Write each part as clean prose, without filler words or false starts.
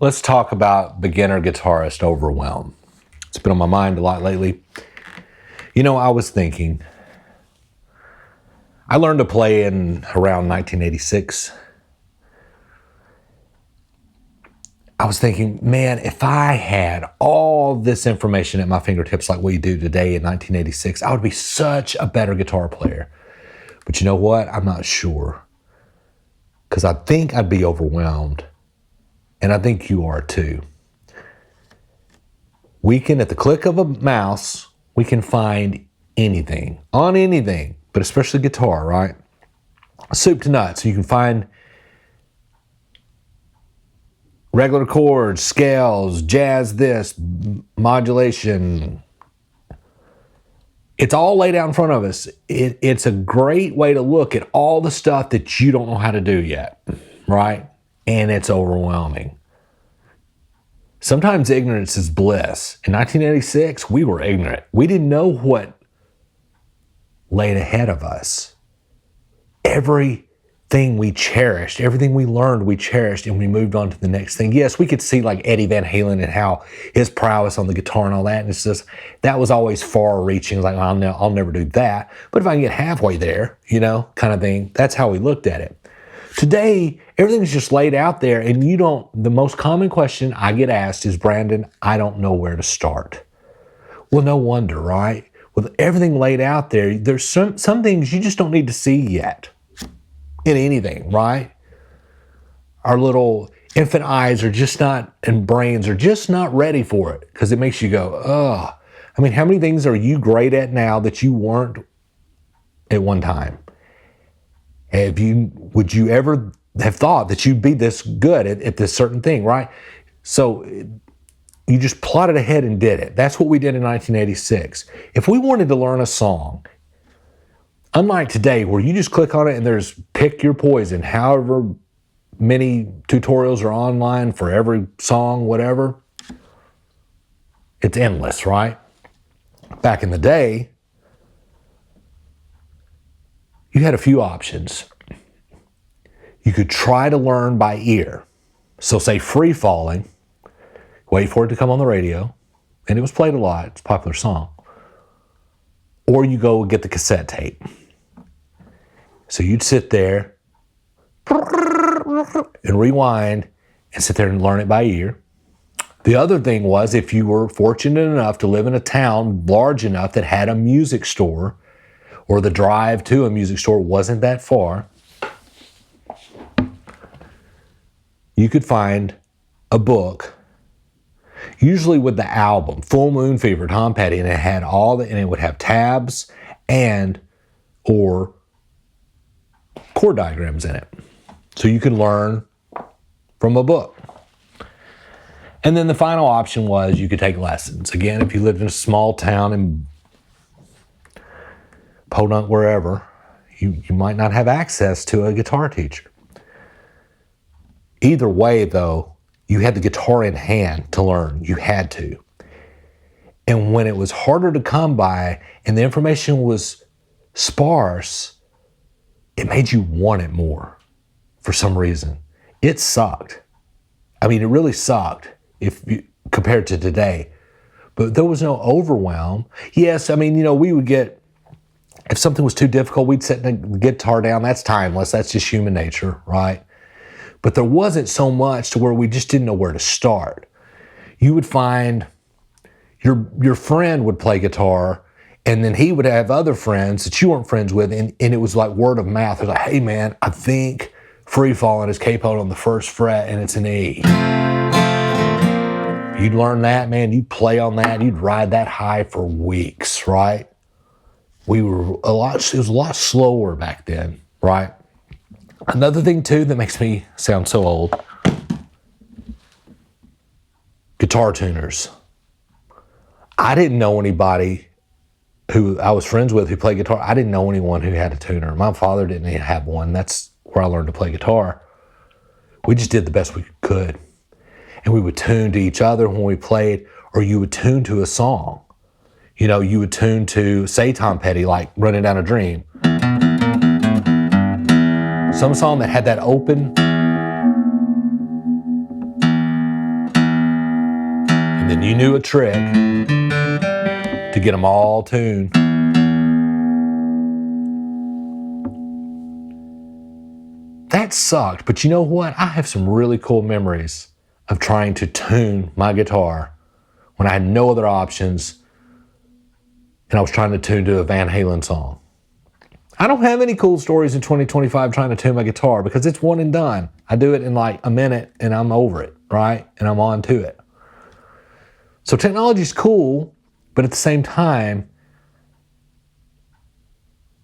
let's talk about beginner guitarist overwhelm. It's been on my mind a lot lately. You know, I was thinking, I learned to play in around 1986. I was thinking, man, if I had all this information at my fingertips like we do today in 1986, I would be such a better guitar player. But you know what? I'm not sure. Because I think I'd be overwhelmed. And I think you are too. We can, at the click of a mouse, we can find anything, on anything, but especially guitar, right? Soup to nuts. You can find regular chords, scales, jazz this, modulation. It's all laid out in front of us. It's a great way to look at all the stuff that you don't know how to do yet, right? And it's overwhelming. Sometimes ignorance is bliss. In 1986, we were ignorant. We didn't know what laid ahead of us. Everything we cherished, everything we learned, we cherished, and we moved on to the next thing. Yes, we could see like Eddie Van Halen and how his prowess on the guitar and all that. And it's just, that was always far reaching. Like, I'll never do that. But if I can get halfway there, you know, kind of thing, that's how we looked at it. Today, everything's just laid out there, and the most common question I get asked is, Brandon, I don't know where to start. Well, no wonder, right? With everything laid out there, there's some things you just don't need to see yet in anything, right? Our little infant eyes are just not, and brains are just not ready for it, because it makes you go, ugh. I mean, how many things are you great at now that you weren't at one time? Would you ever have thought that you'd be this good at this certain thing, right? So you just plotted ahead and did it. That's what we did in 1986. If we wanted to learn a song, unlike today where you just click on it and there's pick your poison, however many tutorials are online for every song, whatever, it's endless, right? Back in the day, you had a few options. You could try to learn by ear. So say Free Falling, wait for it to come on the radio, and it was played a lot, it's a popular song. Or you go get the cassette tape. So you'd sit there and rewind and sit there and learn it by ear. The other thing was, if you were fortunate enough to live in a town large enough that had a music store, or the drive to a music store wasn't that far, you could find a book, usually with the album, Full Moon Fever, Tom Petty, and it had and it would have tabs or chord diagrams in it. So you could learn from a book. And then the final option was you could take lessons. Again, if you lived in a small town in Podunk, wherever, you might not have access to a guitar teacher. Either way, though, you had the guitar in hand to learn. You had to. And when it was harder to come by and the information was sparse, it made you want it more for some reason. It sucked. I mean, it really sucked compared to today. But there was no overwhelm. Yes, I mean, we would get, if something was too difficult, we'd set the guitar down. That's timeless. That's just human nature, right? But there wasn't so much to where we just didn't know where to start. You would find your friend would play guitar, and then he would have other friends that you weren't friends with, and it was like word of mouth. It was like, hey man, I think Free Falling is capoed on the first fret, and it's an E. You'd learn that, man. You'd play on that. You'd ride that high for weeks, right? It was a lot slower back then, right? Another thing too that makes me sound so old, guitar tuners. I didn't know anybody who I was friends with who played guitar. I didn't know anyone who had a tuner. My father didn't even have one. That's where I learned to play guitar. We just did the best we could. And we would tune to each other when we played, or you would tune to a song. You would tune to, say, Tom Petty, like Running Down a Dream. Some song that had that open, and you knew a trick to get them all tuned. That sucked, but you know what? I have some really cool memories of trying to tune my guitar when I had no other options and I was trying to tune to a Van Halen song. I don't have any cool stories in 2025 trying to tune my guitar because it's one and done. I do it in like a minute and I'm over it, right? And I'm on to it. So technology's cool, but at the same time,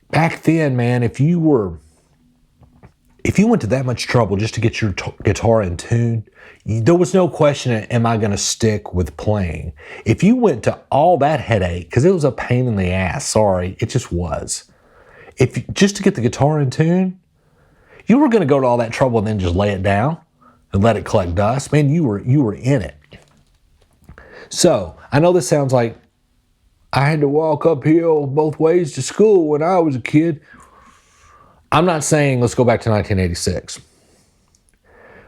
back then, man, if you went to that much trouble just to get your guitar in tune, there was no question, am I going to stick with playing? If you went to all that headache, because it was a pain in the ass, sorry, it just was. Just to get the guitar in tune, you were going to go to all that trouble and then just lay it down and let it collect dust. Man, you were in it. So I know this sounds like I had to walk uphill both ways to school when I was a kid. I'm not saying let's go back to 1986,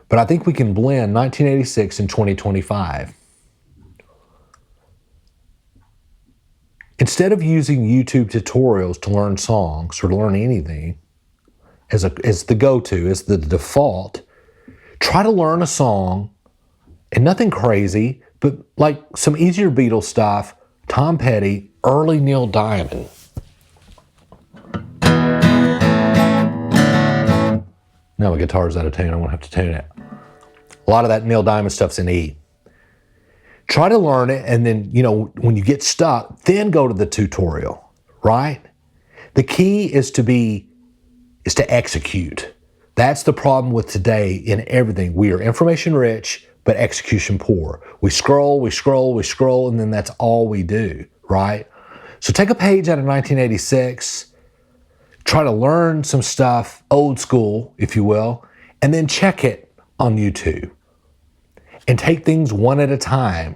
but I think we can blend 1986 and 2025. Instead of using YouTube tutorials to learn songs or to learn anything as the go-to, as the default, try to learn a song, and nothing crazy, but like some easier Beatles stuff, Tom Petty, early Neil Diamond. Now my guitar's out of tune, I'm gonna have to tune it. A lot of that Neil Diamond stuff's in E. Try to learn it, and then, when you get stuck, then go to the tutorial, right? The key is to execute. That's the problem with today in everything. We are information rich, but execution poor. We scroll, and then that's all we do, right? So take a page out of 1986, try to learn some stuff, old school, if you will, and then check it on YouTube. And take things one at a time.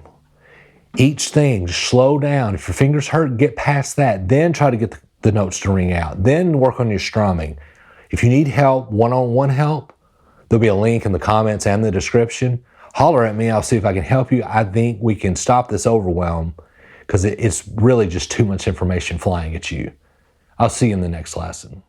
Each thing, just slow down. If your fingers hurt, get past that. Then try to get the notes to ring out. Then work on your strumming. If you need help, one-on-one help, there'll be a link in the comments and the description. Holler at me, I'll see if I can help you. I think we can stop this overwhelm because it's really just too much information flying at you. I'll see you in the next lesson.